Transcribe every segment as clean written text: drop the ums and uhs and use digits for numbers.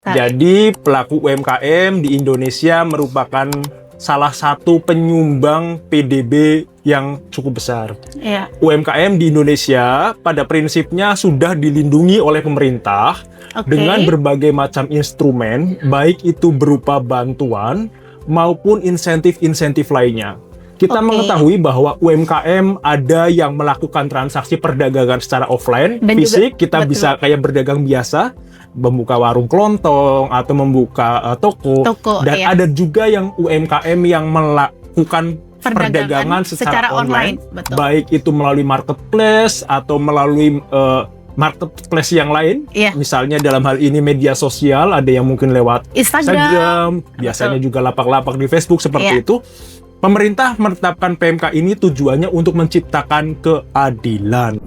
Jadi pelaku UMKM di Indonesia merupakan salah satu penyumbang PDB yang cukup besar. Iya. UMKM di Indonesia pada prinsipnya sudah dilindungi oleh pemerintah dengan berbagai macam instrumen, baik itu berupa bantuan maupun insentif-insentif lainnya. Kita mengetahui bahwa UMKM ada yang melakukan transaksi perdagangan secara offline, dan fisik, juga, kita bisa kayak berdagang biasa, membuka warung kelontong atau membuka toko. Dan ada juga yang UMKM yang melakukan perdagangan secara online. Baik itu melalui marketplace atau melalui marketplace yang lain. Misalnya dalam hal ini media sosial, ada yang mungkin lewat Instagram, biasanya juga lapak-lapak di Facebook seperti itu. Pemerintah menetapkan PMK ini tujuannya untuk menciptakan keadilan.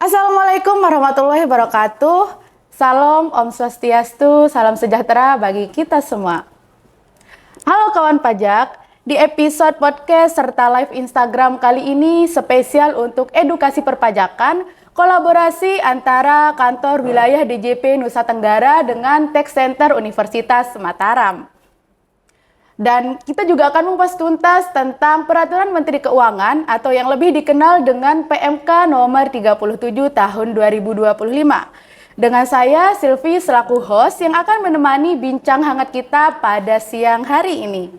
Assalamualaikum warahmatullahi wabarakatuh. Salam Om Swastiastu, salam sejahtera bagi kita semua. Halo kawan pajak, di episode podcast serta live Instagram kali ini spesial untuk edukasi perpajakan, kolaborasi antara kantor wilayah DJP Nusa Tenggara dengan Tech Center Universitas Mataram. Dan kita juga akan mengupas tuntas tentang Peraturan Menteri Keuangan atau yang lebih dikenal dengan PMK nomor 37 tahun 2025. Dengan saya, Sylvie, selaku host yang akan menemani bincang hangat kita pada siang hari ini.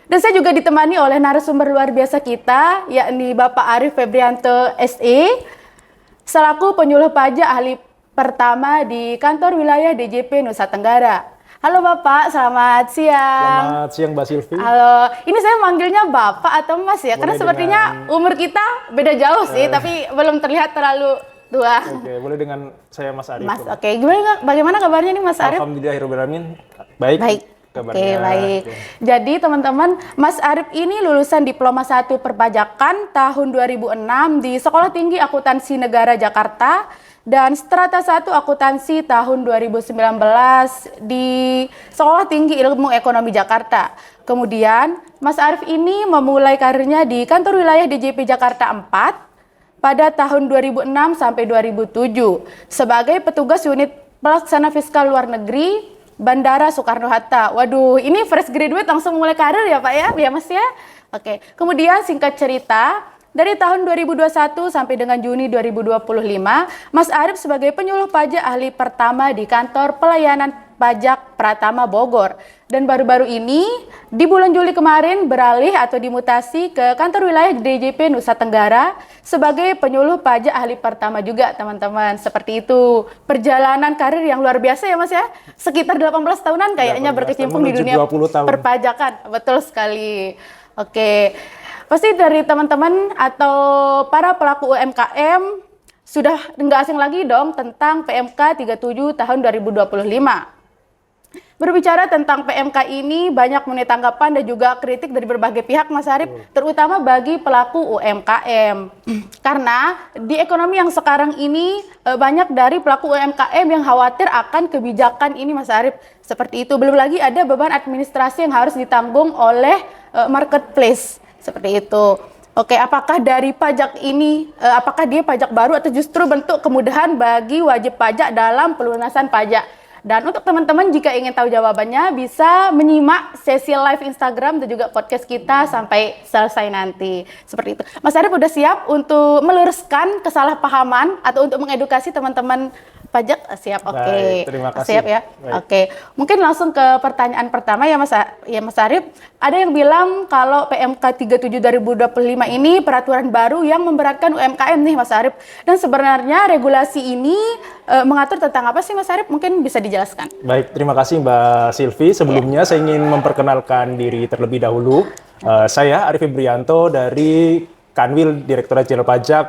Dan saya juga ditemani oleh narasumber luar biasa kita, yakni Bapak Arief Febrianto SE, selaku penyuluh pajak ahli pertama di kantor wilayah DJP Nusa Tenggara. Halo Bapak, selamat siang. Selamat siang Mbak Sylvie. Halo, ini saya manggilnya Bapak atau Mas ya? Karena sepertinya umur kita beda jauh sih, tapi belum terlihat terlalu tua. Oke, boleh dengan saya Mas Arief. Mas, oke. Bagaimana kabarnya nih Mas Arief? Alhamdulillahirrahmanirrahim. Baik. Oke, baik. Jadi teman-teman, Mas Arief ini lulusan Diploma 1 Perpajakan tahun 2006 di Sekolah Tinggi Akuntansi Negara Jakarta dan Strata 1 Akuntansi tahun 2019 di Sekolah Tinggi Ilmu Ekonomi Jakarta. Kemudian, Mas Arief ini memulai karirnya di kantor wilayah DJP Jakarta 4 pada tahun 2006 sampai 2007 sebagai petugas unit pelaksana fiskal luar negeri Bandara Soekarno-Hatta. Waduh, ini fresh graduate langsung mulai karir ya Pak ya? Ya Mas ya? Oke. Kemudian singkat cerita, dari tahun 2021 sampai dengan Juni 2025, Mas Arief sebagai penyuluh pajak ahli pertama di kantor pelayanan pajak Pratama Bogor. Dan baru-baru ini, di bulan Juli kemarin beralih atau dimutasi ke kantor wilayah DJP Nusa Tenggara sebagai penyuluh pajak ahli pertama juga teman-teman. Seperti itu. Perjalanan karir yang luar biasa ya Mas ya. Sekitar 18 tahunan kayaknya berkecimpung di dunia perpajakan. Betul sekali. Oke. Pasti dari teman-teman atau para pelaku UMKM sudah nggak asing lagi dong tentang PMK 37 tahun 2025. Berbicara tentang PMK ini banyak menuai tanggapan dan juga kritik dari berbagai pihak Mas Arief, terutama bagi pelaku UMKM. Karena di ekonomi yang sekarang ini banyak dari pelaku UMKM yang khawatir akan kebijakan ini Mas Arief. Seperti itu, belum lagi ada beban administrasi yang harus ditanggung oleh marketplace. Seperti itu. Oke, apakah dari pajak ini, apakah dia pajak baru atau justru bentuk kemudahan bagi wajib pajak dalam pelunasan pajak? Dan untuk teman-teman jika ingin tahu jawabannya bisa menyimak sesi live Instagram dan juga podcast kita sampai selesai nanti. Seperti itu. Mas Arief udah siap untuk meluruskan kesalahpahaman atau untuk mengedukasi teman-teman pajak? Siap, oke. Baik, terima kasih. Siap ya. Oke. Mungkin langsung ke pertanyaan pertama ya Mas Arief. Ada yang bilang kalau PMK 37 2025 ini peraturan baru yang memberatkan UMKM nih Mas Arief. Dan sebenarnya regulasi ini mengatur tentang apa sih Mas Arief? Mungkin bisa dijelaskan. Baik, terima kasih Mbak Sylvie. Sebelumnya saya ingin memperkenalkan diri terlebih dahulu. Saya Arief Febrianto dari Kanwil Direktorat Jenderal Pajak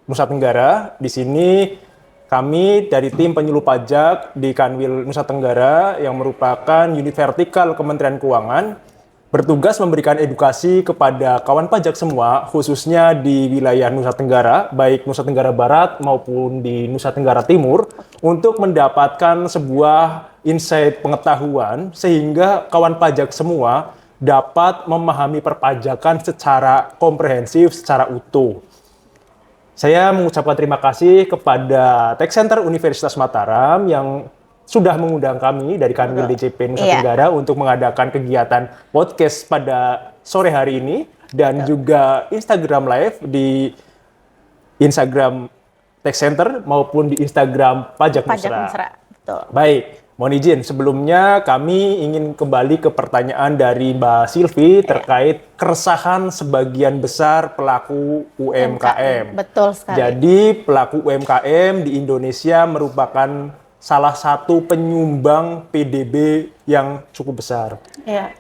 Nusa Tenggara. Di sini kami dari tim penyuluh pajak di Kanwil Nusa Tenggara yang merupakan unit vertikal Kementerian Keuangan bertugas memberikan edukasi kepada kawan pajak semua, khususnya di wilayah Nusa Tenggara, baik Nusa Tenggara Barat maupun di Nusa Tenggara Timur, untuk mendapatkan sebuah insight pengetahuan sehingga kawan pajak semua dapat memahami perpajakan secara komprehensif, secara utuh. Saya mengucapkan terima kasih kepada Tech Center Universitas Mataram yang sudah mengundang kami dari Kanwil DJP Nusa Tenggara untuk mengadakan kegiatan podcast pada sore hari ini dan juga Instagram Live di Instagram Tech Center maupun di Instagram Pajak Mesra. Betul. Baik, mohon izin sebelumnya kami ingin kembali ke pertanyaan dari Mbak Silvi terkait keresahan sebagian besar pelaku UMKM. Betul sekali. Jadi pelaku UMKM di Indonesia merupakan salah satu penyumbang PDB yang cukup besar.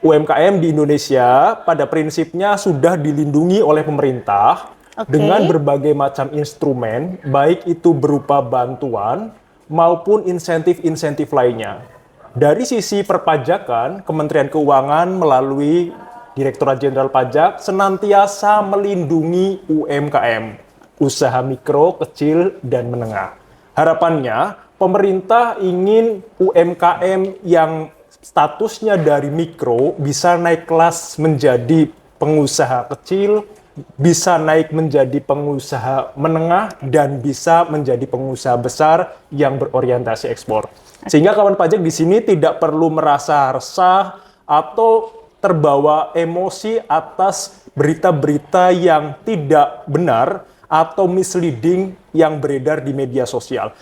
UMKM di Indonesia pada prinsipnya sudah dilindungi oleh pemerintah dengan berbagai macam instrumen, baik itu berupa bantuan maupun insentif-insentif lainnya. Dari sisi perpajakan, Kementerian Keuangan melalui Direktorat Jenderal Pajak senantiasa melindungi UMKM, usaha mikro, kecil, dan menengah. Harapannya, pemerintah ingin UMKM yang statusnya dari mikro bisa naik kelas menjadi pengusaha kecil, bisa naik menjadi pengusaha menengah, dan bisa menjadi pengusaha besar yang berorientasi ekspor. Sehingga kawan pajak di sini tidak perlu merasa resah atau terbawa emosi atas berita-berita yang tidak benar atau misleading yang beredar di media sosial.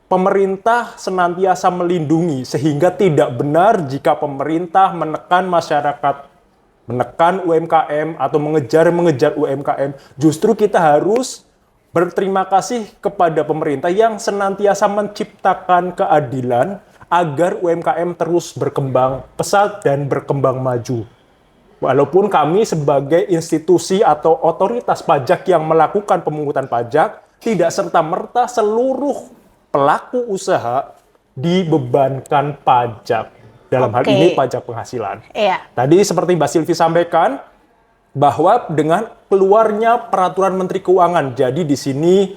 Pemerintah senantiasa melindungi sehingga tidak benar jika pemerintah menekan masyarakat, menekan UMKM atau mengejar UMKM. Justru kita harus berterima kasih kepada pemerintah yang senantiasa menciptakan keadilan agar UMKM terus berkembang pesat dan berkembang maju. Walaupun kami sebagai institusi atau otoritas pajak yang melakukan pemungutan pajak, tidak serta-merta seluruh pelaku usaha dibebankan pajak. Dalam hal ini pajak penghasilan. Tadi seperti Mbak Silvi sampaikan bahwa dengan keluarnya peraturan Menteri Keuangan, jadi di sini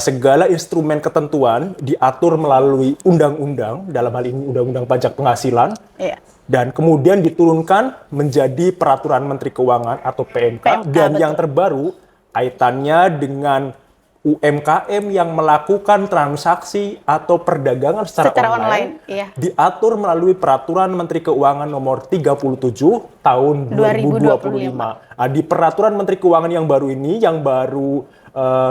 segala instrumen ketentuan diatur melalui undang-undang, dalam hal ini Undang-Undang Pajak Penghasilan, dan kemudian diturunkan menjadi peraturan Menteri Keuangan atau PMK, dan yang terbaru kaitannya dengan UMKM yang melakukan transaksi atau perdagangan secara online diatur melalui Peraturan Menteri Keuangan Nomor 37 Tahun 2025. Di Peraturan Menteri Keuangan yang baru ini, yang baru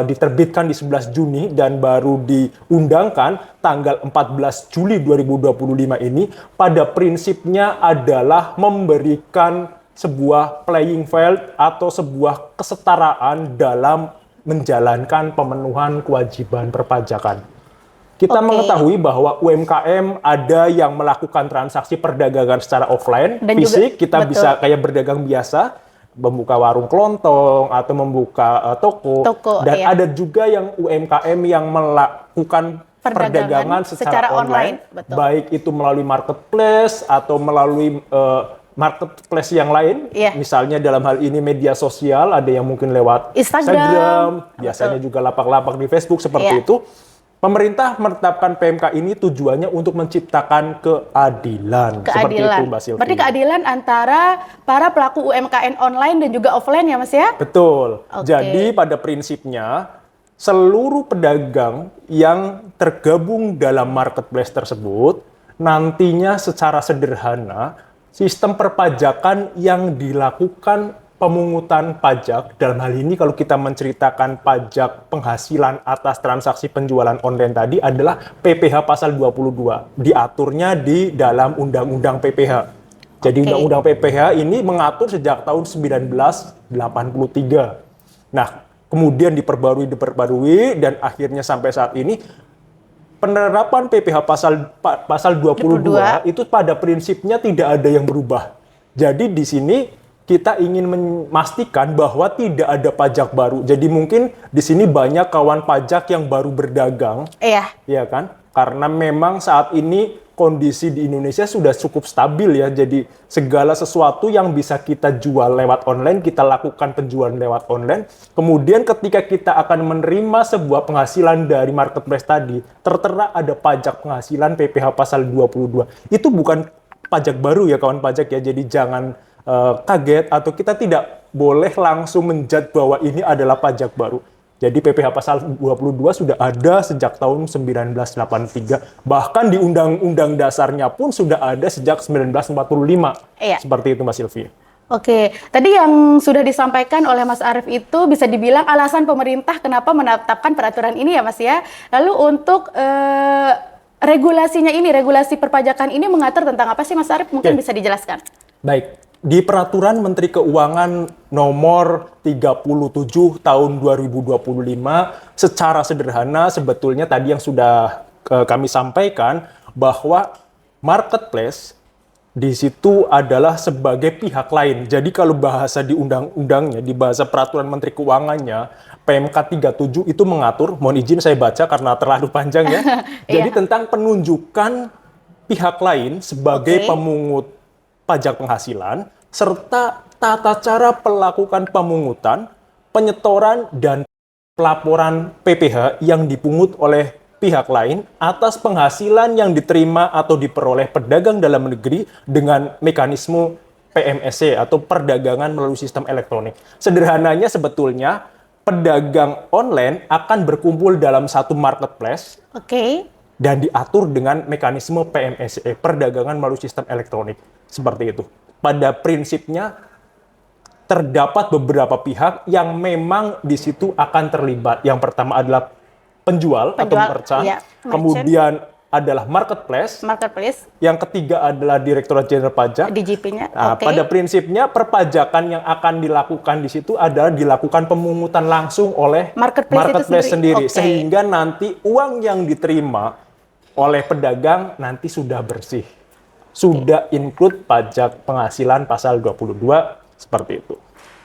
diterbitkan di 11 Juni dan baru diundangkan tanggal 14 Juli 2025 ini, pada prinsipnya adalah memberikan sebuah playing field atau sebuah kesetaraan dalam menjalankan pemenuhan kewajiban perpajakan. Kita mengetahui bahwa UMKM ada yang melakukan transaksi perdagangan secara offline, dan fisik, kita bisa kayak berdagang biasa, membuka warung kelontong atau membuka toko, dan ada juga yang UMKM yang melakukan perdagangan secara online, baik itu melalui marketplace atau melalui marketplace yang lain, misalnya dalam hal ini media sosial, ada yang mungkin lewat Instagram, biasanya juga lapak-lapak di Facebook seperti itu. Pemerintah menetapkan PMK ini tujuannya untuk menciptakan keadilan. Seperti itu, Mbak Silvi. Berarti keadilan antara para pelaku UMKM online dan juga offline ya, Mas ya? Betul. Jadi pada prinsipnya seluruh pedagang yang tergabung dalam marketplace tersebut nantinya secara sederhana sistem perpajakan yang dilakukan pemungutan pajak, dalam hal ini kalau kita menceritakan pajak penghasilan atas transaksi penjualan online tadi adalah PPh pasal 22. Diaturnya di dalam Undang-Undang PPh. Jadi Undang-Undang PPh ini mengatur sejak tahun 1983. Nah, kemudian diperbarui dan akhirnya sampai saat ini penerapan PPh pasal 22 itu pada prinsipnya tidak ada yang berubah. Jadi di sini kita ingin memastikan bahwa tidak ada pajak baru. Jadi mungkin di sini banyak kawan pajak yang baru berdagang. Iya kan? Karena memang saat ini kondisi di Indonesia sudah cukup stabil ya. Jadi segala sesuatu yang bisa kita jual lewat online, kita lakukan penjualan lewat online. Kemudian ketika kita akan menerima sebuah penghasilan dari marketplace tadi, tertera ada pajak penghasilan PPh pasal 22. Itu bukan pajak baru ya kawan pajak ya. Jadi jangan kaget atau kita tidak boleh langsung menjudge bahwa ini adalah pajak baru. Jadi PPh pasal 22 sudah ada sejak tahun 1983. Bahkan di undang-undang dasarnya pun sudah ada sejak 1945. Iya. Seperti itu Mas Silvi. Oke, tadi yang sudah disampaikan oleh Mas Arief itu bisa dibilang alasan pemerintah kenapa menetapkan peraturan ini ya Mas ya. Lalu untuk regulasinya ini, regulasi perpajakan ini mengatur tentang apa sih Mas Arief? Mungkin bisa dijelaskan. Baik, di Peraturan Menteri Keuangan nomor 37 tahun 2025 secara sederhana sebetulnya tadi yang sudah kami sampaikan bahwa marketplace di situ adalah sebagai pihak lain. Jadi kalau bahasa di undang-undangnya, di bahasa Peraturan Menteri Keuangannya, PMK 37 itu mengatur, mohon izin saya baca karena terlalu panjang ya. Jadi tentang penunjukan pihak lain sebagai pemungut pajak penghasilan, serta tata cara pelakukan pemungutan, penyetoran, dan pelaporan PPh yang dipungut oleh pihak lain atas penghasilan yang diterima atau diperoleh pedagang dalam negeri dengan mekanisme PMSE atau perdagangan melalui sistem elektronik. Sederhananya sebetulnya pedagang online akan berkumpul dalam satu marketplace dan diatur dengan mekanisme PMSE, perdagangan melalui sistem elektronik. Seperti itu. Pada prinsipnya terdapat beberapa pihak yang memang di situ akan terlibat. Yang pertama adalah penjual atau merchant, kemudian adalah marketplace, yang ketiga adalah Direktorat Jenderal Pajak, DJP-nya. Nah, pada prinsipnya perpajakan yang akan dilakukan di situ adalah dilakukan pemungutan langsung oleh marketplace sendiri. Sehingga nanti uang yang diterima oleh pedagang nanti sudah bersih, sudah include pajak penghasilan pasal 22 seperti itu.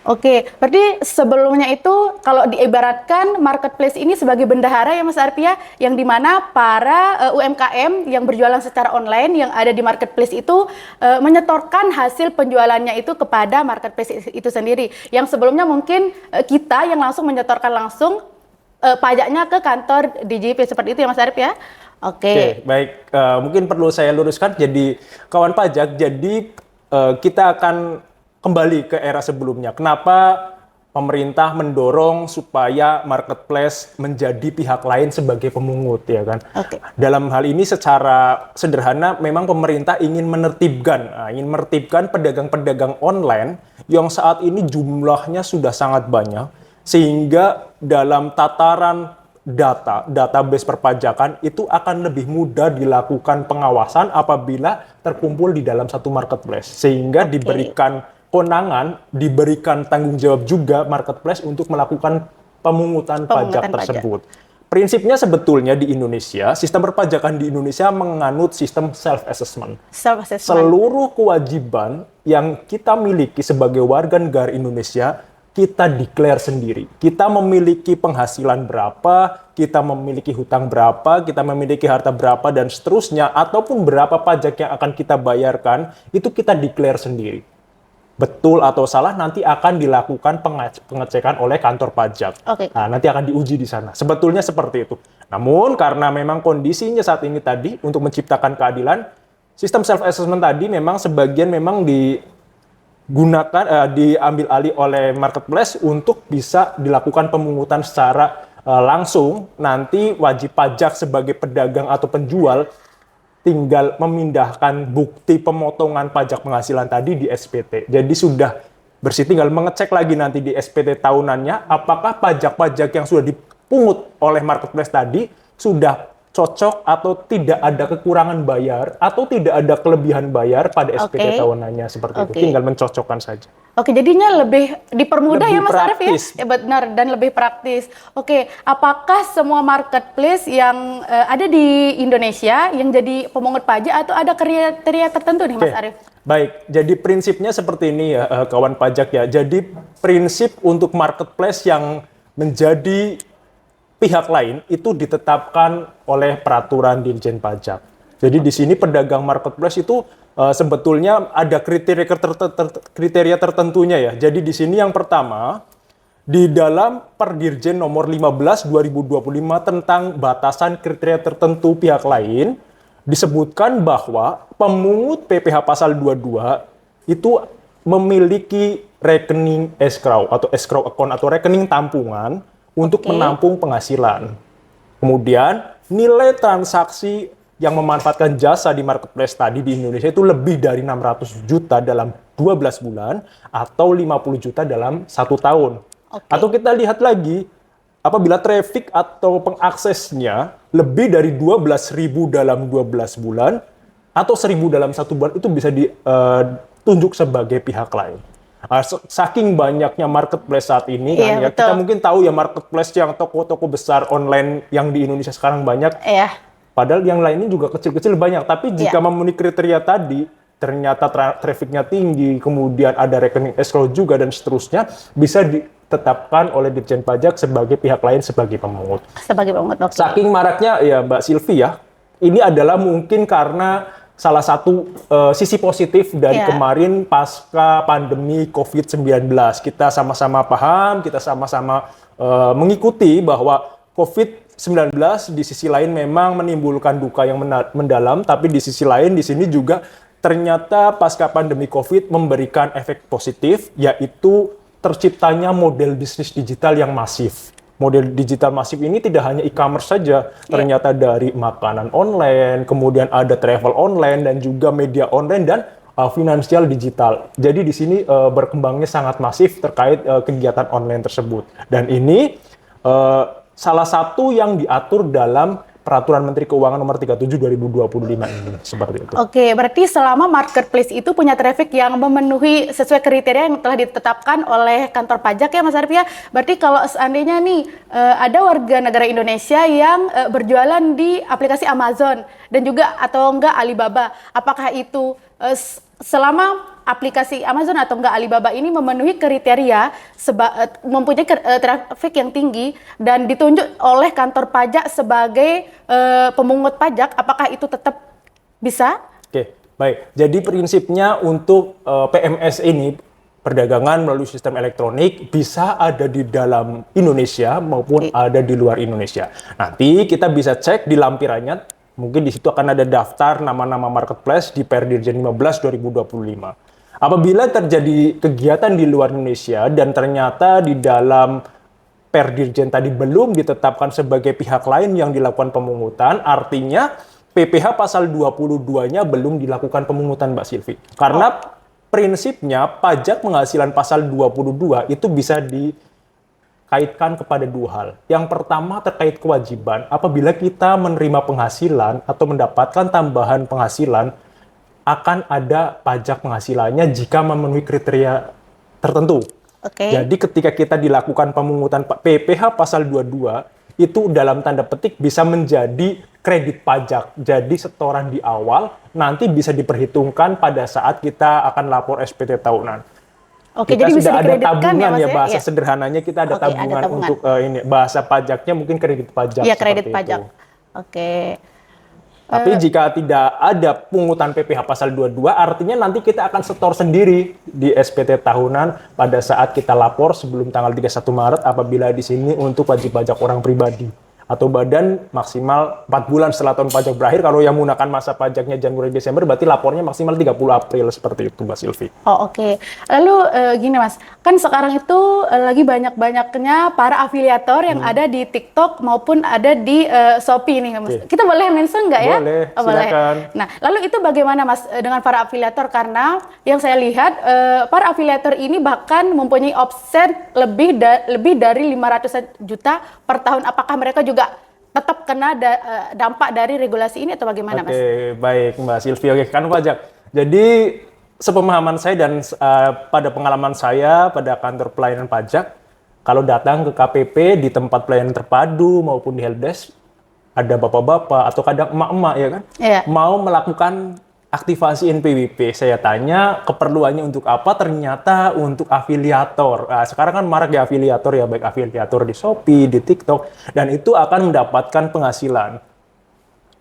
Oke, berarti sebelumnya itu kalau diibaratkan marketplace ini sebagai bendahara ya Mas Arief ya, yang dimana para UMKM yang berjualan secara online yang ada di marketplace itu menyetorkan hasil penjualannya itu kepada marketplace itu sendiri. Yang sebelumnya mungkin kita yang langsung menyetorkan langsung pajaknya ke kantor DJP seperti itu ya Mas Arief ya. Oke, baik. Mungkin perlu saya luruskan, jadi kawan pajak, jadi kita akan kembali ke era sebelumnya. Kenapa pemerintah mendorong supaya marketplace menjadi pihak lain sebagai pemungut, ya kan? Dalam hal ini secara sederhana, memang pemerintah ingin menertibkan pedagang-pedagang online yang saat ini jumlahnya sudah sangat banyak, sehingga dalam tataran database perpajakan itu akan lebih mudah dilakukan pengawasan apabila terkumpul di dalam satu marketplace, sehingga diberikan kewenangan, diberikan tanggung jawab juga marketplace untuk melakukan pemungutan pajak tersebut. Prinsipnya sebetulnya di Indonesia, sistem perpajakan di Indonesia menganut sistem self-assessment. Seluruh kewajiban yang kita miliki sebagai warga negara Indonesia, kita declare sendiri. Kita memiliki penghasilan berapa, kita memiliki hutang berapa, kita memiliki harta berapa, dan seterusnya, ataupun berapa pajak yang akan kita bayarkan, itu kita declare sendiri. Betul atau salah nanti akan dilakukan pengecekan oleh kantor pajak. Nah, nanti akan diuji di sana. Sebetulnya seperti itu. Namun karena memang kondisinya saat ini tadi untuk menciptakan keadilan, sistem self-assessment tadi memang sebagian memang diambil alih oleh marketplace untuk bisa dilakukan pemungutan secara langsung. Nanti wajib pajak sebagai pedagang atau penjual tinggal memindahkan bukti pemotongan pajak penghasilan tadi di SPT. Jadi sudah bersih, tinggal mengecek lagi nanti di SPT tahunannya apakah pajak-pajak yang sudah dipungut oleh marketplace tadi sudah cocok atau tidak ada kekurangan bayar atau tidak ada kelebihan bayar pada SPT tahunannya, seperti itu. Tinggal mencocokkan saja. Jadinya lebih dipermudah lebih ya Mas Arief ya? Ya benar, dan lebih praktis. Apakah semua marketplace yang ada di Indonesia yang jadi pemungut pajak atau ada kriteria tertentu nih Mas Arief? Baik, jadi prinsipnya seperti ini ya kawan pajak ya. Jadi prinsip untuk marketplace yang menjadi pihak lain itu ditetapkan oleh peraturan Dirjen Pajak. Jadi di sini pedagang marketplace itu sebetulnya ada kriteria tertentunya ya. Jadi di sini yang pertama, di dalam Perdirjen nomor 15 2025 tentang batasan kriteria tertentu pihak lain, disebutkan bahwa pemungut PPh pasal 22 itu memiliki rekening escrow atau escrow account atau rekening tampungan untuk menampung penghasilan. Kemudian nilai transaksi yang memanfaatkan jasa di marketplace tadi di Indonesia itu lebih dari 600 juta dalam 12 bulan atau 50 juta dalam 1 tahun. Atau kita lihat lagi, apabila traffic atau pengaksesnya lebih dari 12.000 dalam 12 bulan atau 1.000 dalam 1 bulan, itu bisa ditunjuk sebagai pihak lain. Saking banyaknya marketplace saat ini, kan, ya, kita mungkin tahu ya marketplace yang toko-toko besar online yang di Indonesia sekarang banyak. Padahal yang lainnya juga kecil-kecil banyak. Tapi jika memenuhi kriteria tadi, ternyata trafficnya tinggi, kemudian ada rekening escrow juga dan seterusnya, bisa ditetapkan oleh Ditjen Pajak sebagai pihak lain sebagai pemungut. Sebagai pemungut. Saking maraknya ya Mbak Silvi ya, ini adalah mungkin karena salah satu sisi positif dari kemarin pasca pandemi COVID-19. Kita sama-sama paham, kita sama-sama mengikuti bahwa COVID-19 di sisi lain memang menimbulkan duka yang mendalam, tapi di sisi lain di sini juga ternyata pasca pandemi COVID memberikan efek positif, yaitu terciptanya model bisnis digital yang masif. Model digital masif ini tidak hanya e-commerce saja, ternyata dari makanan online, kemudian ada travel online dan juga media online dan finansial digital. Jadi di sini berkembangnya sangat masif terkait kegiatan online tersebut. Dan ini salah satu yang diatur dalam Peraturan Menteri Keuangan Nomor 37 2025 ini, seperti itu. Oke, berarti selama marketplace itu punya traffic yang memenuhi sesuai kriteria yang telah ditetapkan oleh kantor pajak ya Mas Arif ya. Berarti kalau seandainya nih ada warga negara Indonesia yang berjualan di aplikasi Amazon dan juga atau enggak Alibaba, apakah itu selama aplikasi Amazon atau enggak Alibaba ini memenuhi kriteria mempunyai traffic yang tinggi dan ditunjuk oleh kantor pajak sebagai pemungut pajak, apakah itu tetap bisa? Oke, baik. Jadi prinsipnya untuk PMS ini, perdagangan melalui sistem elektronik, bisa ada di dalam Indonesia maupun ada di luar Indonesia. Nanti kita bisa cek di lampirannya, mungkin di situ akan ada daftar nama-nama marketplace di Perdirjen 15 2025. Apabila terjadi kegiatan di luar Indonesia dan ternyata di dalam Perdirjen tadi belum ditetapkan sebagai pihak lain yang dilakukan pemungutan, artinya PPh pasal 22-nya belum dilakukan pemungutan, Mbak Silvi. Karena prinsipnya pajak penghasilan pasal 22 itu bisa dikaitkan kepada dua hal. Yang pertama terkait kewajiban, apabila kita menerima penghasilan atau mendapatkan tambahan penghasilan, akan ada pajak penghasilannya jika memenuhi kriteria tertentu. Jadi ketika kita dilakukan pemungutan PPh pasal 22, itu dalam tanda petik bisa menjadi kredit pajak. Jadi setoran di awal nanti bisa diperhitungkan pada saat kita akan lapor SPT tahunan. Kita jadi bisa sudah ada tabungan ya, Mas, bahasa sederhananya kita ada tabungan untuk ini, bahasa pajaknya mungkin kredit pajak. Iya, kredit pajak. Itu. Tapi jika tidak ada pungutan PPh pasal 22, artinya nanti kita akan setor sendiri di SPT tahunan pada saat kita lapor sebelum tanggal 31 Maret apabila di sini untuk wajib pajak orang pribadi atau badan maksimal 4 bulan setelah tahun pajak berakhir. Kalau yang menggunakan masa pajaknya Januari Desember berarti lapornya maksimal 30 April seperti itu, Mbak Silvi. Lalu gini Mas, kan sekarang itu lagi banyak-banyaknya para afiliator yang ada di TikTok maupun ada di Shopee nih Mas. Kita boleh mention nggak ya? Boleh, silakan. Nah, lalu itu bagaimana Mas dengan para afiliator? Karena yang saya lihat para afiliator ini bahkan mempunyai offset lebih dari 500 juta per tahun. Apakah mereka juga tetap kena dampak dari regulasi ini atau bagaimana, Mas? Baik Mbak Silvi. Kan pajak. Jadi sepemahaman saya dan pada pengalaman saya pada kantor pelayanan pajak, kalau datang ke KPP di tempat pelayanan terpadu maupun di helpdesk, ada bapak-bapak atau kadang emak-emak ya kan, mau melakukan aktivasi NPWP. Saya tanya keperluannya untuk apa, ternyata untuk afiliator. Sekarang kan marak ya afiliator ya, baik afiliator di Shopee, di TikTok, dan itu akan mendapatkan penghasilan.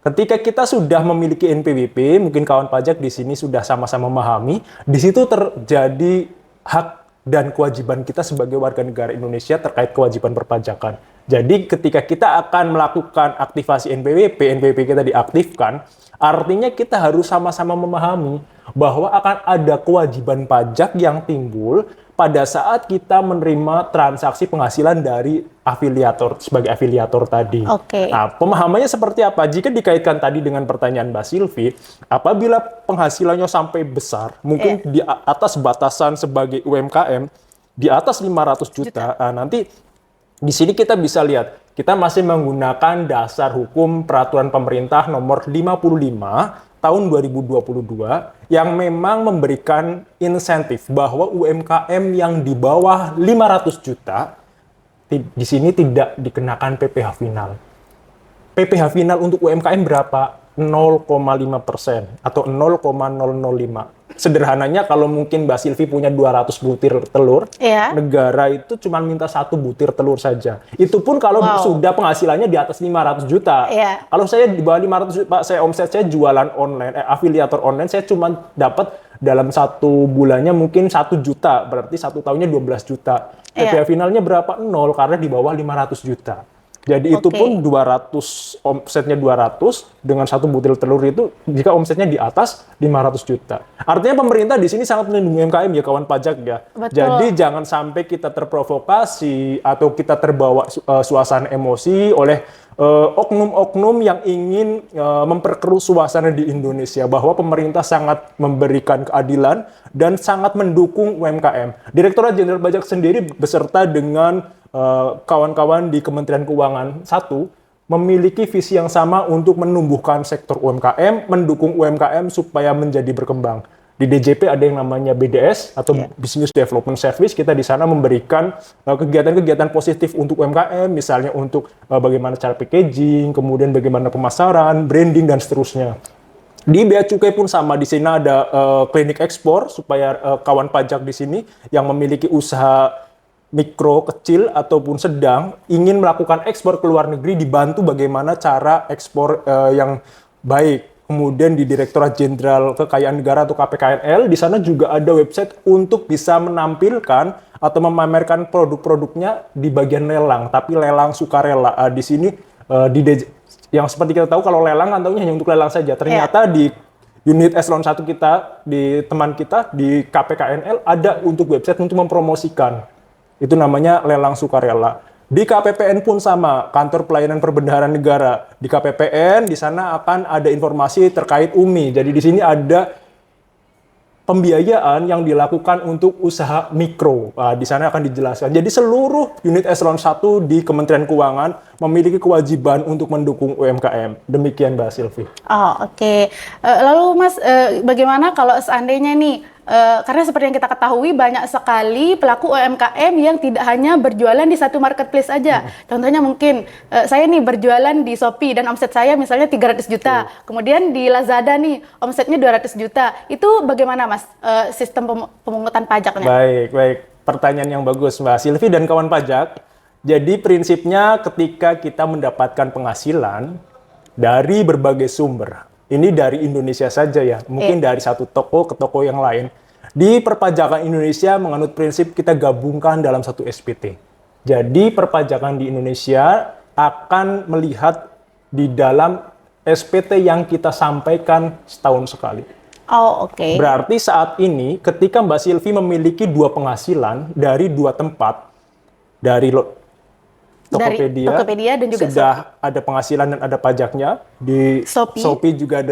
Ketika kita sudah memiliki NPWP, mungkin kawan pajak di sini sudah sama-sama memahami, di situ terjadi hak dan kewajiban kita sebagai warga negara Indonesia terkait kewajiban perpajakan. Jadi ketika kita akan melakukan aktivasi NPWP kita diaktifkan, artinya kita harus sama-sama memahami bahwa akan ada kewajiban pajak yang timbul pada saat kita menerima transaksi penghasilan dari afiliator sebagai afiliator tadi. Oke. Nah, pemahamannya seperti apa? Jika dikaitkan tadi dengan pertanyaan Mbak Silvi, apabila penghasilannya sampai besar, mungkin di atas batasan sebagai UMKM di atas 500 juta, nanti di sini kita bisa lihat kita masih menggunakan dasar hukum peraturan pemerintah nomor 55 tahun 2022 yang memang memberikan insentif bahwa UMKM yang di bawah 500 juta di sini tidak dikenakan PPh final. PPh final untuk UMKM berapa? 0,5% atau 0,005. Sederhananya kalau mungkin Mbak Silvi punya 200 butir telur, negara itu cuma minta 1 butir telur saja. Itu pun kalau sudah penghasilannya di atas 500 juta. Kalau saya di bawah 500 juta, Pak, saya omset saya jualan online, afiliator online, saya cuma dapat dalam 1 bulannya mungkin 1 juta, berarti 1 tahunnya 12 juta. PPh finalnya berapa? 0, karena di bawah 500 juta. Jadi itu pun 200, omsetnya 200 dengan 1 butir telur itu jika omsetnya di atas 500 juta. Artinya pemerintah di sini sangat melindungi UMKM ya kawan pajak ya. Betul. Jadi jangan sampai kita terprovokasi atau kita terbawa suasana emosi oleh oknum-oknum yang ingin memperkeruh suasana di Indonesia bahwa pemerintah sangat memberikan keadilan dan sangat mendukung UMKM. Direktorat Jenderal Pajak sendiri beserta dengan kawan-kawan di Kementerian Keuangan memiliki visi yang sama untuk menumbuhkan sektor UMKM, mendukung UMKM supaya menjadi berkembang. Di DJP ada yang namanya BDS atau Business Development Service. Kita di sana memberikan kegiatan-kegiatan positif untuk UMKM, misalnya untuk bagaimana cara packaging, kemudian bagaimana pemasaran, branding dan seterusnya. Di Bea Cukai pun sama, di sini ada klinik ekspor supaya kawan pajak di sini yang memiliki usaha mikro, kecil, ataupun sedang ingin melakukan ekspor ke luar negeri dibantu bagaimana cara ekspor yang baik. Kemudian di Direktorat Jenderal Kekayaan Negara atau KPKNL, di sana juga ada website untuk bisa menampilkan atau memamerkan produk-produknya di bagian lelang, tapi lelang sukarela. Di sini yang seperti kita tahu kalau lelang kan tahunya hanya untuk lelang saja. Ternyata di unit eselon 1 kita, di teman kita di KPKNL ada untuk website untuk mempromosikan. Itu namanya lelang sukarela. Di KPPN pun sama, Kantor Pelayanan Perbendaharaan Negara. Di KPPN di sana akan ada informasi terkait UMI. Jadi di sini ada pembiayaan yang dilakukan untuk usaha mikro. Di sana akan dijelaskan. Jadi seluruh unit eselon 1 di Kementerian Keuangan memiliki kewajiban untuk mendukung UMKM. Demikian Mbak Silvi. Oke. Lalu Mas, bagaimana kalau seandainya nih, karena seperti yang kita ketahui banyak sekali pelaku UMKM yang tidak hanya berjualan di satu marketplace aja. Contohnya mungkin saya nih berjualan di Shopee dan omset saya misalnya 300 juta. Kemudian di Lazada nih omsetnya 200 juta. Itu bagaimana Mas sistem pemungutan pajaknya? Baik. Pertanyaan yang bagus Mbak Silvi dan kawan pajak. Jadi prinsipnya ketika kita mendapatkan penghasilan dari berbagai sumber, ini dari Indonesia saja ya, mungkin dari satu toko ke toko yang lain. Di perpajakan Indonesia menganut prinsip kita gabungkan dalam satu SPT. Jadi perpajakan di Indonesia akan melihat di dalam SPT yang kita sampaikan setahun sekali. Berarti saat ini ketika Mbak Silvi memiliki 2 penghasilan dari 2 tempat, dari Tokopedia dan juga sudah ada penghasilan dan ada pajaknya. Di Shopee juga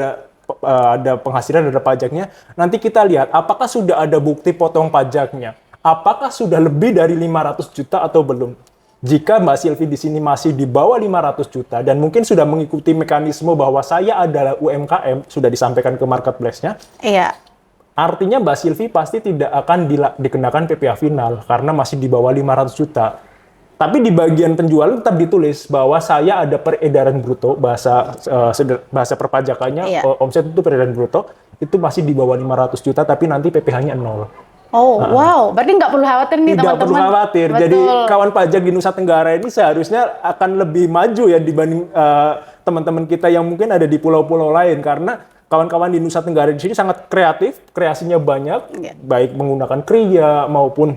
ada penghasilan dan ada pajaknya. Nanti kita lihat apakah sudah ada bukti potong pajaknya. Apakah sudah lebih dari 500 juta atau belum. Jika Mbak Silvi di sini masih di bawah 500 juta dan mungkin sudah mengikuti mekanisme bahwa saya adalah UMKM, sudah disampaikan ke marketplace-nya. Artinya Mbak Silvi pasti tidak akan dikenakan PPh final karena masih di bawah 500 juta. Tapi di bagian penjualan tetap ditulis bahwa saya ada peredaran bruto, bahasa perpajakannya, omset itu peredaran bruto, itu masih di bawah 500 juta, tapi nanti PPh-nya 0. Berarti nggak perlu khawatir nih teman-teman. Tidak perlu khawatir. Betul. Jadi kawan pajak di Nusa Tenggara ini seharusnya akan lebih maju ya dibanding teman-teman kita yang mungkin ada di pulau-pulau lain, karena kawan-kawan di Nusa Tenggara di sini sangat kreatif, kreasinya banyak, baik menggunakan kriya maupun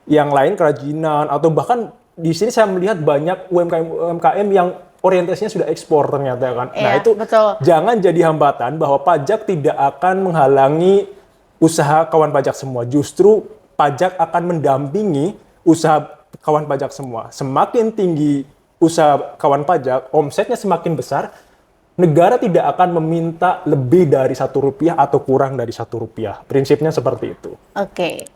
yang lain kerajinan atau bahkan di sini saya melihat banyak UMKM yang orientasinya sudah ekspor ternyata kan. Nah, Iya, itu betul. jangan jadi hambatan bahwa pajak tidak akan menghalangi usaha kawan pajak semua. Justru pajak akan mendampingi usaha kawan pajak semua. Semakin tinggi usaha kawan pajak, omsetnya semakin besar, negara tidak akan meminta lebih dari Rp1 atau kurang dari Rp1. Prinsipnya seperti itu. Oke.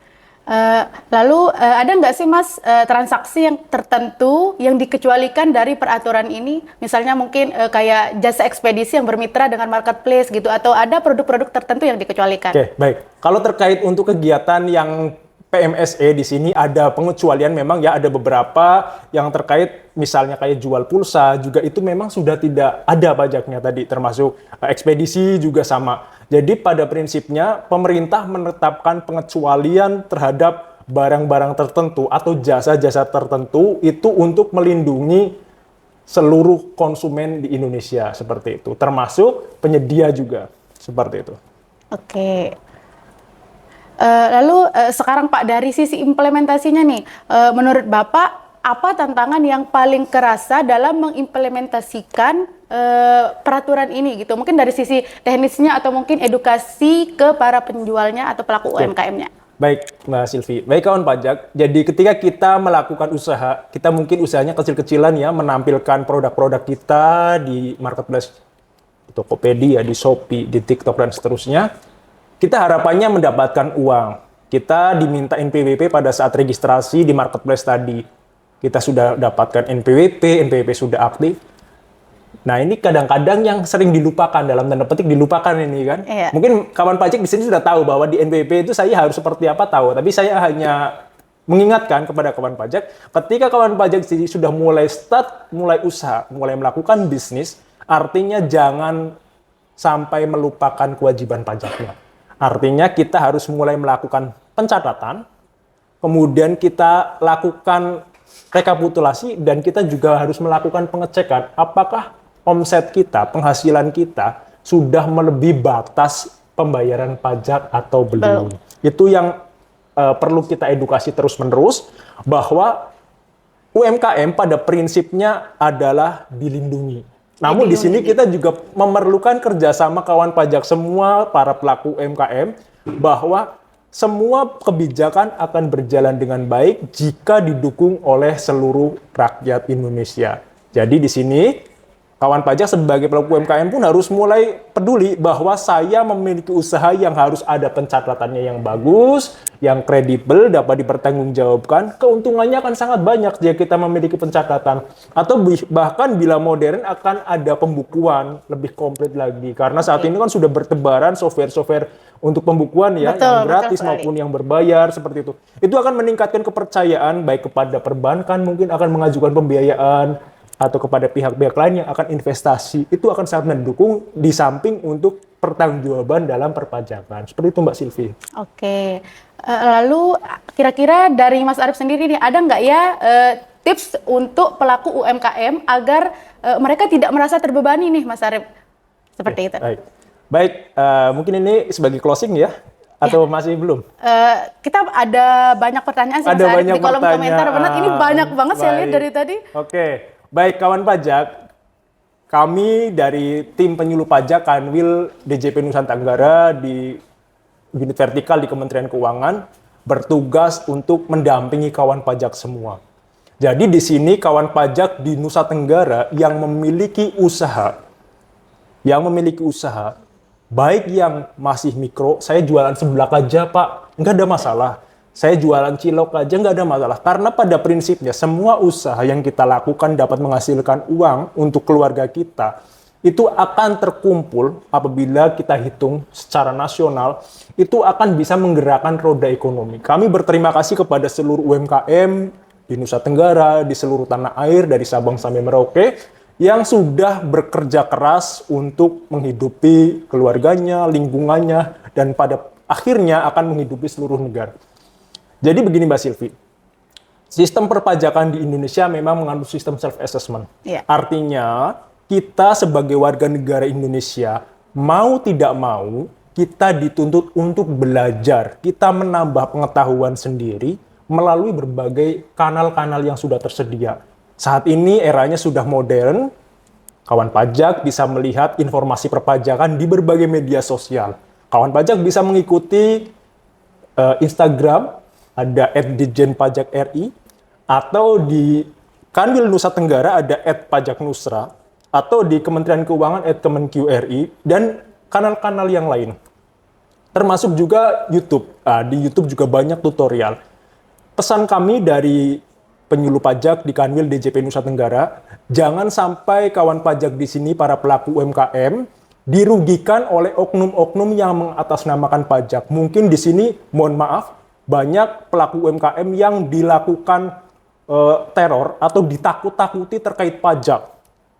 Lalu ada nggak sih Mas transaksi yang tertentu yang dikecualikan dari peraturan ini? Misalnya mungkin kayak jasa ekspedisi yang bermitra dengan marketplace gitu, atau ada produk-produk tertentu yang dikecualikan? Oke, baik. Kalau terkait untuk kegiatan yang PMSE di sini ada pengecualian memang ya, ada beberapa yang terkait misalnya kayak jual pulsa juga itu memang sudah tidak ada pajaknya tadi, termasuk ekspedisi juga sama. Jadi pada prinsipnya pemerintah menetapkan pengecualian terhadap barang-barang tertentu atau jasa-jasa tertentu itu untuk melindungi seluruh konsumen di Indonesia seperti itu, termasuk penyedia juga seperti itu. Oke. Lalu sekarang Pak, dari sisi implementasinya nih, menurut Bapak apa tantangan yang paling kerasa dalam mengimplementasikan peraturan ini gitu? Mungkin dari sisi teknisnya atau mungkin edukasi ke para penjualnya atau pelaku UMKM-nya. Baik, Mbak Silvi. Baik kawan pajak, jadi ketika kita melakukan usaha, kita mungkin usahanya kecil-kecilan ya, menampilkan produk-produk kita di marketplace, di Tokopedia, di Shopee, di TikTok, dan seterusnya. Kita harapannya mendapatkan uang. Kita diminta NPWP pada saat registrasi di marketplace tadi. Kita sudah dapatkan NPWP sudah aktif. Nah, ini kadang-kadang yang sering dilupakan, dalam tanda petik dilupakan ini kan. Iya. Mungkin kawan pajak di sini sudah tahu bahwa di NPWP itu saya harus seperti apa tahu, tapi saya hanya mengingatkan kepada kawan pajak, ketika kawan pajak di sini sudah mulai usaha, mulai melakukan bisnis, artinya jangan sampai melupakan kewajiban pajaknya. Artinya kita harus mulai melakukan pencatatan, kemudian kita lakukan rekapitulasi, dan kita juga harus melakukan pengecekan apakah omset kita, penghasilan kita sudah melebihi batas pembayaran pajak atau belum. Itu yang perlu kita edukasi terus-menerus, bahwa UMKM pada prinsipnya adalah dilindungi. Namun di sini kita juga memerlukan kerjasama kawan pajak semua, para pelaku UMKM, bahwa semua kebijakan akan berjalan dengan baik jika didukung oleh seluruh rakyat Indonesia. Jadi di sini kawan pajak sebagai pelaku UMKM pun harus mulai peduli bahwa saya memiliki usaha yang harus ada pencatatannya yang bagus, yang kredibel, dapat dipertanggungjawabkan. Keuntungannya akan sangat banyak jika kita memiliki pencatatan. Atau bahkan bila modern akan ada pembukuan lebih komplit lagi. Karena saat ini kan sudah bertebaran software-software untuk pembukuan ya, yang gratis maupun yang berbayar seperti itu. Itu akan meningkatkan kepercayaan baik kepada perbankan, mungkin akan mengajukan pembiayaan, atau kepada pihak-pihak lain yang akan investasi. Itu akan sangat mendukung, di samping untuk pertanggungjawaban dalam perpajakan. Seperti itu Mbak Silvi. Oke. Lalu kira-kira dari Mas Arief sendiri nih, ada nggak ya tips untuk pelaku UMKM agar mereka tidak merasa terbebani nih Mas Arief? Seperti itu. Baik, mungkin ini sebagai closing ya? Atau masih belum? Kita ada banyak pertanyaan sih Mas Arief di kolom komentar. Benar, ini banyak banget saya lihat dari tadi. Oke. Baik kawan pajak, kami dari tim penyuluh pajak Kanwil DJP Nusantara Tenggara di unit vertikal di Kementerian Keuangan bertugas untuk mendampingi kawan pajak semua. Jadi di sini kawan pajak di Nusa Tenggara yang memiliki usaha, baik yang masih mikro, saya jualan seblak aja Pak, nggak ada masalah. Saya jualan cilok aja nggak ada masalah. Karena pada prinsipnya semua usaha yang kita lakukan dapat menghasilkan uang untuk keluarga kita, itu akan terkumpul apabila kita hitung secara nasional, itu akan bisa menggerakkan roda ekonomi. Kami berterima kasih kepada seluruh UMKM di Nusa Tenggara, di seluruh tanah air, dari Sabang sampai Merauke, yang sudah bekerja keras untuk menghidupi keluarganya, lingkungannya, dan pada akhirnya akan menghidupi seluruh negara. Jadi begini Mbak Silvi, sistem perpajakan di Indonesia memang mengandung sistem self-assessment. Artinya, kita sebagai warga negara Indonesia, mau tidak mau, kita dituntut untuk belajar. Kita menambah pengetahuan sendiri, melalui berbagai kanal-kanal yang sudah tersedia. Saat ini eranya sudah modern, kawan pajak bisa melihat informasi perpajakan di berbagai media sosial. Kawan pajak bisa mengikuti Instagram, ada @ditjenpajakri, atau di Kanwil Nusa Tenggara ada @pajaknusra, atau di Kementerian Keuangan @kemenqri, dan kanal-kanal yang lain. Termasuk juga YouTube. Di YouTube juga banyak tutorial. Pesan kami dari penyuluh pajak di Kanwil DJP Nusa Tenggara, jangan sampai kawan pajak di sini, para pelaku UMKM, dirugikan oleh oknum-oknum yang mengatasnamakan pajak. Mungkin di sini, mohon maaf, banyak pelaku UMKM yang dilakukan teror atau ditakut-takuti terkait pajak.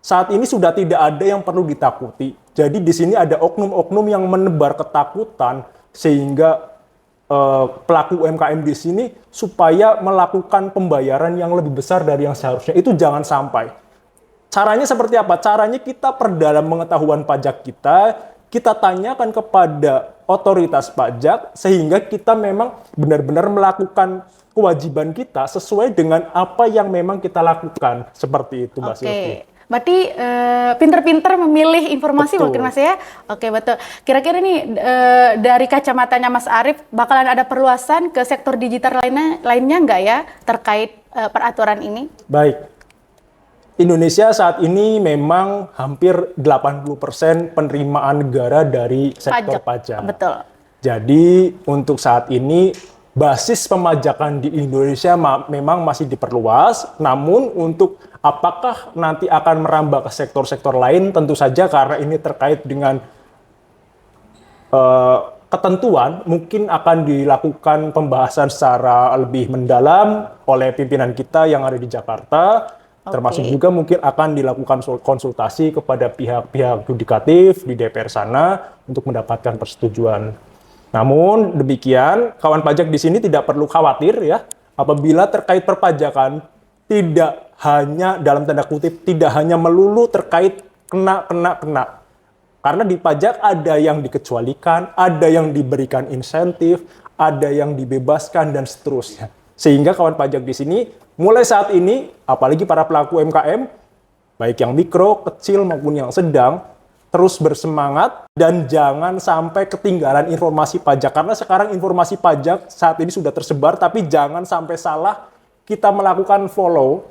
Saat ini sudah tidak ada yang perlu ditakuti. Jadi di sini ada oknum-oknum yang menebar ketakutan sehingga pelaku UMKM di sini supaya melakukan pembayaran yang lebih besar dari yang seharusnya. Itu jangan sampai. Caranya seperti apa? Caranya kita perdalam pengetahuan pajak kita tanyakan kepada otoritas pajak sehingga kita memang benar-benar melakukan kewajiban kita sesuai dengan apa yang memang kita lakukan. Seperti itu, Mbak Silvi. Berarti pinter-pinter memilih informasi Betul. mungkin Mas ya? Oke, betul. Kira-kira nih dari kacamatanya Mas Arief, bakalan ada perluasan ke sektor digital lainnya nggak ya terkait peraturan ini? Baik. Indonesia saat ini memang hampir 80% penerimaan negara dari sektor pajak. Betul. Jadi untuk saat ini basis pemajakan di Indonesia memang masih diperluas, namun untuk apakah nanti akan merambah ke sektor-sektor lain, tentu saja karena ini terkait dengan ketentuan, mungkin akan dilakukan pembahasan secara lebih mendalam oleh pimpinan kita yang ada di Jakarta. Termasuk juga mungkin akan dilakukan konsultasi kepada pihak-pihak yudikatif di DPR sana untuk mendapatkan persetujuan. Namun demikian, kawan pajak di sini tidak perlu khawatir ya, apabila terkait perpajakan tidak hanya dalam tanda kutip tidak hanya melulu terkait kena. Karena di pajak ada yang dikecualikan, ada yang diberikan insentif, ada yang dibebaskan dan seterusnya. Sehingga kawan pajak di sini mulai saat ini, apalagi para pelaku UMKM, baik yang mikro, kecil maupun yang sedang, terus bersemangat dan jangan sampai ketinggalan informasi pajak. Karena sekarang informasi pajak saat ini sudah tersebar, tapi jangan sampai salah kita melakukan follow,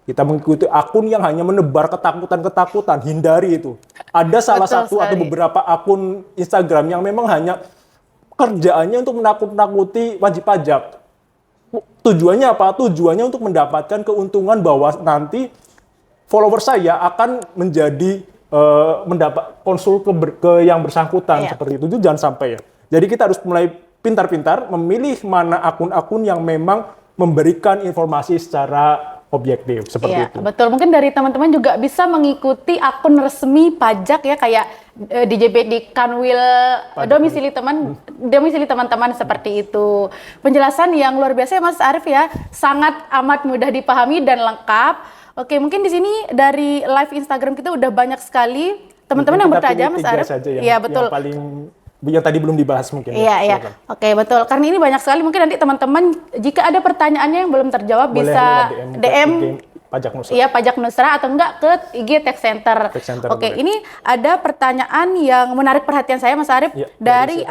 kita mengikuti akun yang hanya menebar ketakutan-ketakutan, hindari itu. Ada salah satu atau beberapa akun Instagram yang memang hanya kerjaannya untuk menakut-nakuti wajib pajak. Tujuannya apa? Tujuannya untuk mendapatkan keuntungan bahwa nanti follower saya akan menjadi mendapat konsul ke yang bersangkutan seperti itu. Itu jangan sampai ya. Jadi kita harus mulai pintar-pintar memilih mana akun-akun yang memang memberikan informasi secara objektif seperti itu. Betul. Mungkin dari teman-teman juga bisa mengikuti akun resmi pajak ya, kayak DJP di Kanwil domisili teman-teman seperti itu. Penjelasan yang luar biasa ya Mas Arief ya, sangat amat mudah dipahami dan lengkap. Oke, mungkin di sini dari live Instagram kita udah banyak sekali teman-teman yang bertanya Mas Arief. Iya, betul. Yang tadi belum dibahas mungkin. Iya. Oke, betul. Karena ini banyak sekali, mungkin nanti teman-teman jika ada pertanyaannya yang belum terjawab boleh bisa DM Pajak Nusra. Iya, Pajak Nusra atau enggak ke IG Tech Center. Oke, ini ada pertanyaan yang menarik perhatian saya Mas Arief dari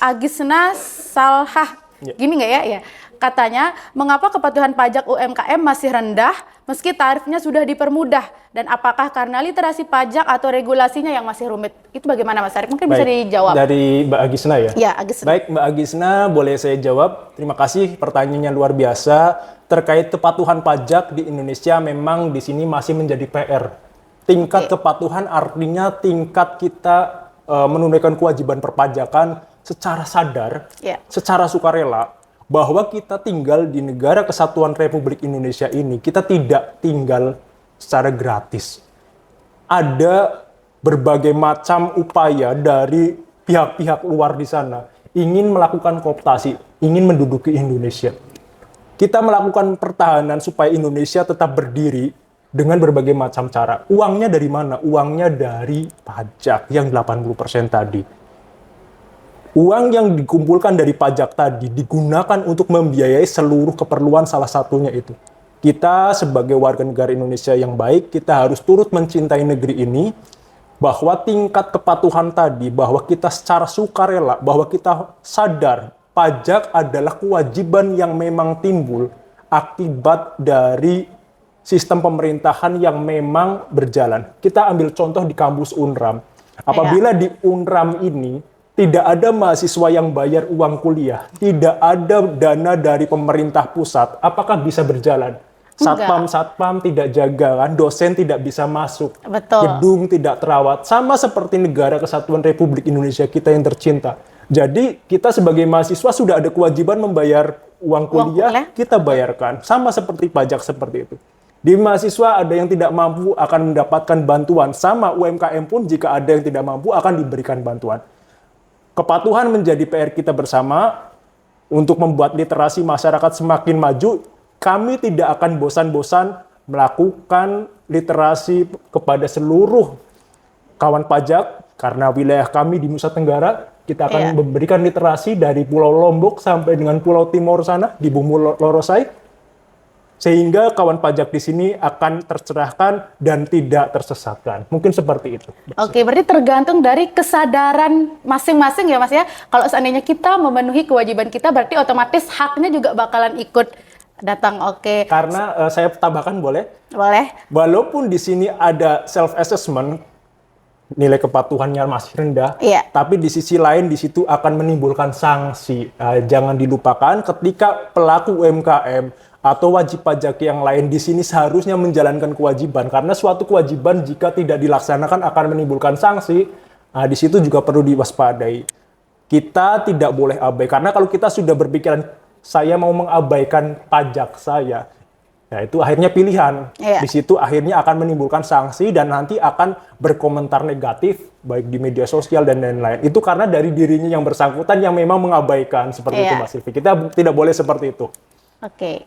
Agisna Salhah. Gini nggak ya? Ya. Katanya, mengapa kepatuhan pajak UMKM masih rendah meski tarifnya sudah dipermudah? Dan apakah karena literasi pajak atau regulasinya yang masih rumit? Itu bagaimana Mas Arief? Mungkin bisa dijawab. Dari Mbak Agisna ya? Ya, Agisna. Baik, Mbak Agisna, boleh saya jawab. Terima kasih, pertanyaannya luar biasa. Terkait kepatuhan pajak di Indonesia memang di sini masih menjadi PR. Tingkat kepatuhan artinya tingkat kita menunaikan kewajiban perpajakan secara sadar, secara sukarela, bahwa kita tinggal di negara kesatuan Republik Indonesia ini, kita tidak tinggal secara gratis. Ada berbagai macam upaya dari pihak-pihak luar di sana ingin melakukan kooptasi, ingin menduduki Indonesia. Kita melakukan pertahanan supaya Indonesia tetap berdiri dengan berbagai macam cara. Uangnya dari mana? Uangnya dari pajak yang 80% tadi. Uang yang dikumpulkan dari pajak tadi digunakan untuk membiayai seluruh keperluan, salah satunya itu. Kita sebagai warga negara Indonesia yang baik, kita harus turut mencintai negeri ini, bahwa tingkat kepatuhan tadi, bahwa kita secara sukarela, bahwa kita sadar pajak adalah kewajiban yang memang timbul akibat dari sistem pemerintahan yang memang berjalan. Kita ambil contoh di kampus UNRAM. Apabila di UNRAM ini tidak ada mahasiswa yang bayar uang kuliah, tidak ada dana dari pemerintah pusat, apakah bisa berjalan? Satpam tidak jaga kan, dosen tidak bisa masuk, Betul. gedung tidak terawat, sama seperti negara kesatuan Republik Indonesia kita yang tercinta. Jadi kita sebagai mahasiswa sudah ada kewajiban membayar uang kuliah, kita bayarkan, sama seperti pajak seperti itu. Di mahasiswa ada yang tidak mampu akan mendapatkan bantuan, sama UMKM pun jika ada yang tidak mampu akan diberikan bantuan. Kepatuhan menjadi PR kita bersama untuk membuat literasi masyarakat semakin maju. Kami tidak akan bosan-bosan melakukan literasi kepada seluruh kawan pajak, karena wilayah kami di Nusa Tenggara, kita akan memberikan literasi dari Pulau Lombok sampai dengan Pulau Timur sana, di Bumi Lorosai, sehingga kawan pajak di sini akan tercerahkan dan tidak tersesatkan. Mungkin seperti itu. Oke, berarti tergantung dari kesadaran masing-masing ya Mas ya. Kalau seandainya kita memenuhi kewajiban kita, berarti otomatis haknya juga bakalan ikut datang. Oke. Karena saya tambahkan boleh? Boleh. Walaupun di sini ada self-assessment, nilai kepatuhannya masih rendah, tapi di sisi lain di situ akan menimbulkan sanksi. Jangan dilupakan ketika pelaku UMKM atau wajib pajak yang lain di sini seharusnya menjalankan kewajiban, karena suatu kewajiban jika tidak dilaksanakan akan menimbulkan sanksi. Di situ juga perlu diwaspadai. Kita tidak boleh abai, karena kalau kita sudah berpikiran saya mau mengabaikan pajak saya, ya itu akhirnya pilihan. Di situ akhirnya akan menimbulkan sanksi dan nanti akan berkomentar negatif baik di media sosial dan lain-lain. Itu karena dari dirinya yang bersangkutan yang memang mengabaikan seperti itu Mas Silvi. Kita tidak boleh seperti itu. Oke.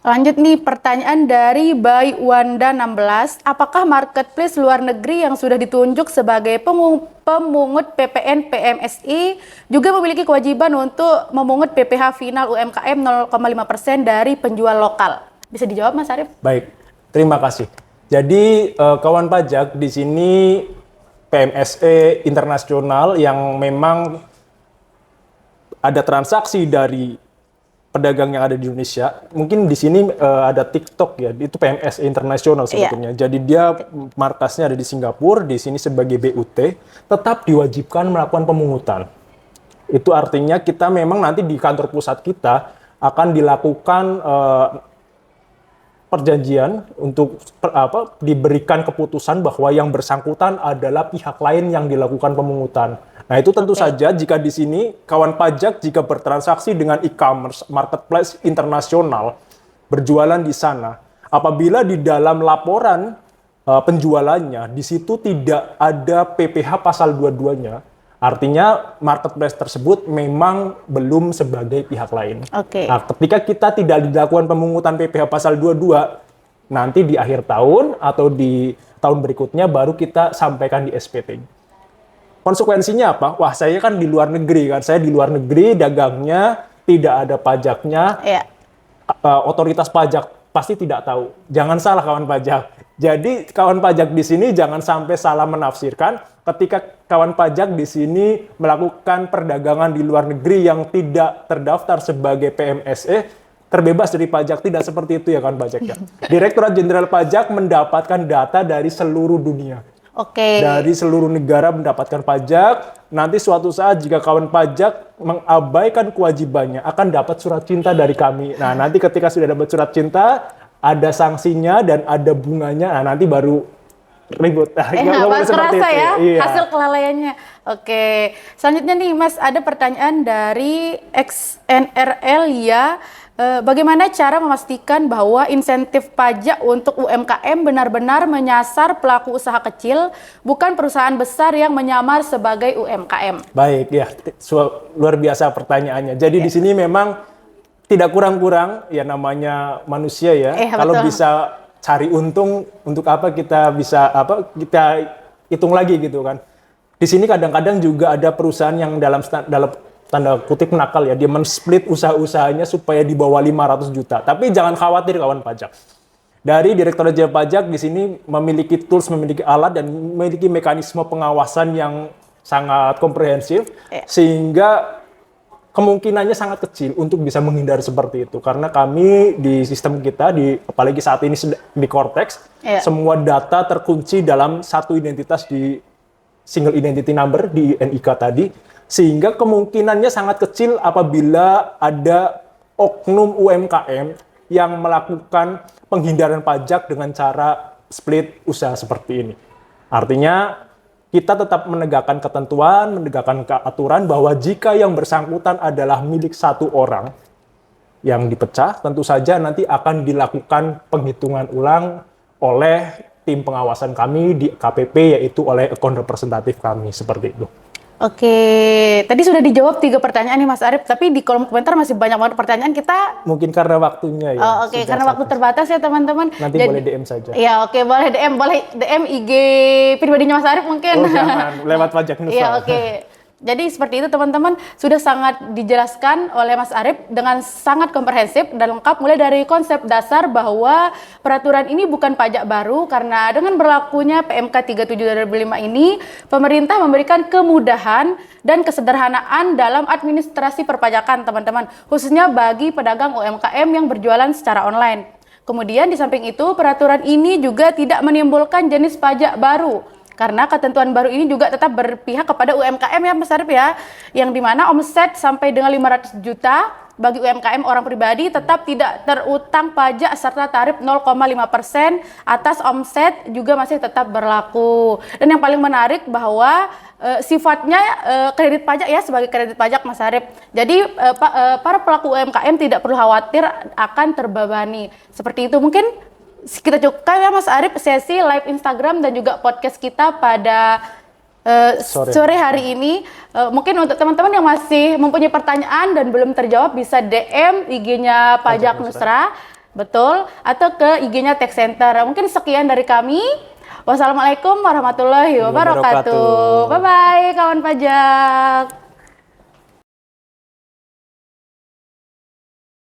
Lanjut nih pertanyaan dari Bay Wanda 16. Apakah marketplace luar negeri yang sudah ditunjuk sebagai pemungut PPN PMSI juga memiliki kewajiban untuk memungut PPh final UMKM 0,5% dari penjual lokal? Bisa dijawab Mas Arief? Baik, terima kasih. Jadi kawan pajak di sini PMSE internasional yang memang ada transaksi dari pedagang yang ada di Indonesia, mungkin di sini ada TikTok ya, itu PMSE internasional sebetulnya. Jadi dia markasnya ada di Singapura, di sini sebagai BUT, tetap diwajibkan melakukan pemungutan. Itu artinya kita memang nanti di kantor pusat kita akan dilakukan perjanjian untuk diberikan keputusan bahwa yang bersangkutan adalah pihak lain yang dilakukan pemungutan. Nah itu tentu saja jika di sini kawan pajak jika bertransaksi dengan e-commerce, marketplace internasional, berjualan di sana, apabila di dalam laporan penjualannya di situ tidak ada PPh pasal 22-nya, artinya marketplace tersebut memang belum sebagai pihak lain. Nah, ketika kita tidak dilakukan pemungutan PPh pasal 22, nanti di akhir tahun atau di tahun berikutnya baru kita sampaikan di SPT. Konsekuensinya apa? Wah, saya kan di luar negeri kan. Saya di luar negeri, dagangnya tidak ada pajaknya. Otoritas pajak pasti tidak tahu. Jangan salah kawan pajak. Jadi kawan pajak di sini jangan sampai salah menafsirkan ketika kawan pajak di sini melakukan perdagangan di luar negeri yang tidak terdaftar sebagai PMSE, terbebas dari pajak. Tidak seperti itu ya kawan pajak ya. Direktorat Jenderal Pajak mendapatkan data dari seluruh dunia. Dari seluruh negara mendapatkan pajak. Nanti suatu saat jika kawan pajak mengabaikan kewajibannya akan dapat surat cinta dari kami. Nah nanti ketika sudah dapat surat cinta ada sanksinya dan ada bunganya. Nah nanti baru ribut. Baru terasa ya hasil kelalaiannya. Oke, selanjutnya nih Mas, ada pertanyaan dari XNRL ya. Bagaimana cara memastikan bahwa insentif pajak untuk UMKM benar-benar menyasar pelaku usaha kecil, bukan perusahaan besar yang menyamar sebagai UMKM? Baik, ya, luar biasa pertanyaannya. Jadi di sini memang tidak kurang-kurang, ya namanya manusia ya. Kalau bisa cari untung, untuk apa kita bisa kita hitung lagi gitu kan. Di sini kadang-kadang juga ada perusahaan yang dalam tanda kutip nakal ya, dia men-split usaha-usahanya supaya di bawah 500 juta. Tapi jangan khawatir kawan pajak. Dari Direktorat Jenderal Pajak di sini memiliki tools, memiliki alat, dan memiliki mekanisme pengawasan yang sangat komprehensif, sehingga kemungkinannya sangat kecil untuk bisa menghindari seperti itu. Karena kami di sistem kita, apalagi saat ini di Cortex, semua data terkunci dalam satu identitas di single identity number di NIK tadi, sehingga kemungkinannya sangat kecil apabila ada oknum UMKM yang melakukan penghindaran pajak dengan cara split usaha seperti ini. Artinya, kita tetap menegakkan ketentuan, menegakkan aturan bahwa jika yang bersangkutan adalah milik satu orang yang dipecah, tentu saja nanti akan dilakukan penghitungan ulang oleh tim pengawasan kami di KPP, yaitu oleh account representatif kami, seperti itu. Oke, tadi sudah dijawab 3 pertanyaan nih Mas Arief, tapi di kolom komentar masih banyak banget pertanyaan kita. Mungkin karena waktunya ya. Oke, karena waktu terbatas ya teman-teman. Nanti boleh DM saja. Ya oke, boleh DM IG pribadinya Mas Arief mungkin. Oh jangan, lewat Pajak Nusa. Iya oke. Jadi seperti itu teman-teman, sudah sangat dijelaskan oleh Mas Arief dengan sangat komprehensif dan lengkap, mulai dari konsep dasar bahwa peraturan ini bukan pajak baru, karena dengan berlakunya PMK 37/2005 ini, pemerintah memberikan kemudahan dan kesederhanaan dalam administrasi perpajakan teman-teman, khususnya bagi pedagang UMKM yang berjualan secara online. Kemudian di samping itu, peraturan ini juga tidak menimbulkan jenis pajak baru, karena ketentuan baru ini juga tetap berpihak kepada UMKM ya Mas Arief ya, yang dimana omset sampai dengan 500 juta bagi UMKM orang pribadi tetap tidak terutang pajak serta tarif 0,5% atas omset juga masih tetap berlaku. Dan yang paling menarik bahwa sifatnya kredit pajak ya, sebagai kredit pajak Mas Arief. Jadi para pelaku UMKM tidak perlu khawatir akan terbebani. Seperti itu mungkin kita cukupkan ya Mas Arief sesi live Instagram dan juga podcast kita pada sore hari ini. Mungkin untuk teman-teman yang masih mempunyai pertanyaan dan belum terjawab bisa DM IG-nya Pajak Nusra, betul, atau ke IG-nya Tech Center. Mungkin sekian dari kami. Wassalamualaikum warahmatullahi wabarakatuh. Bye bye kawan pajak.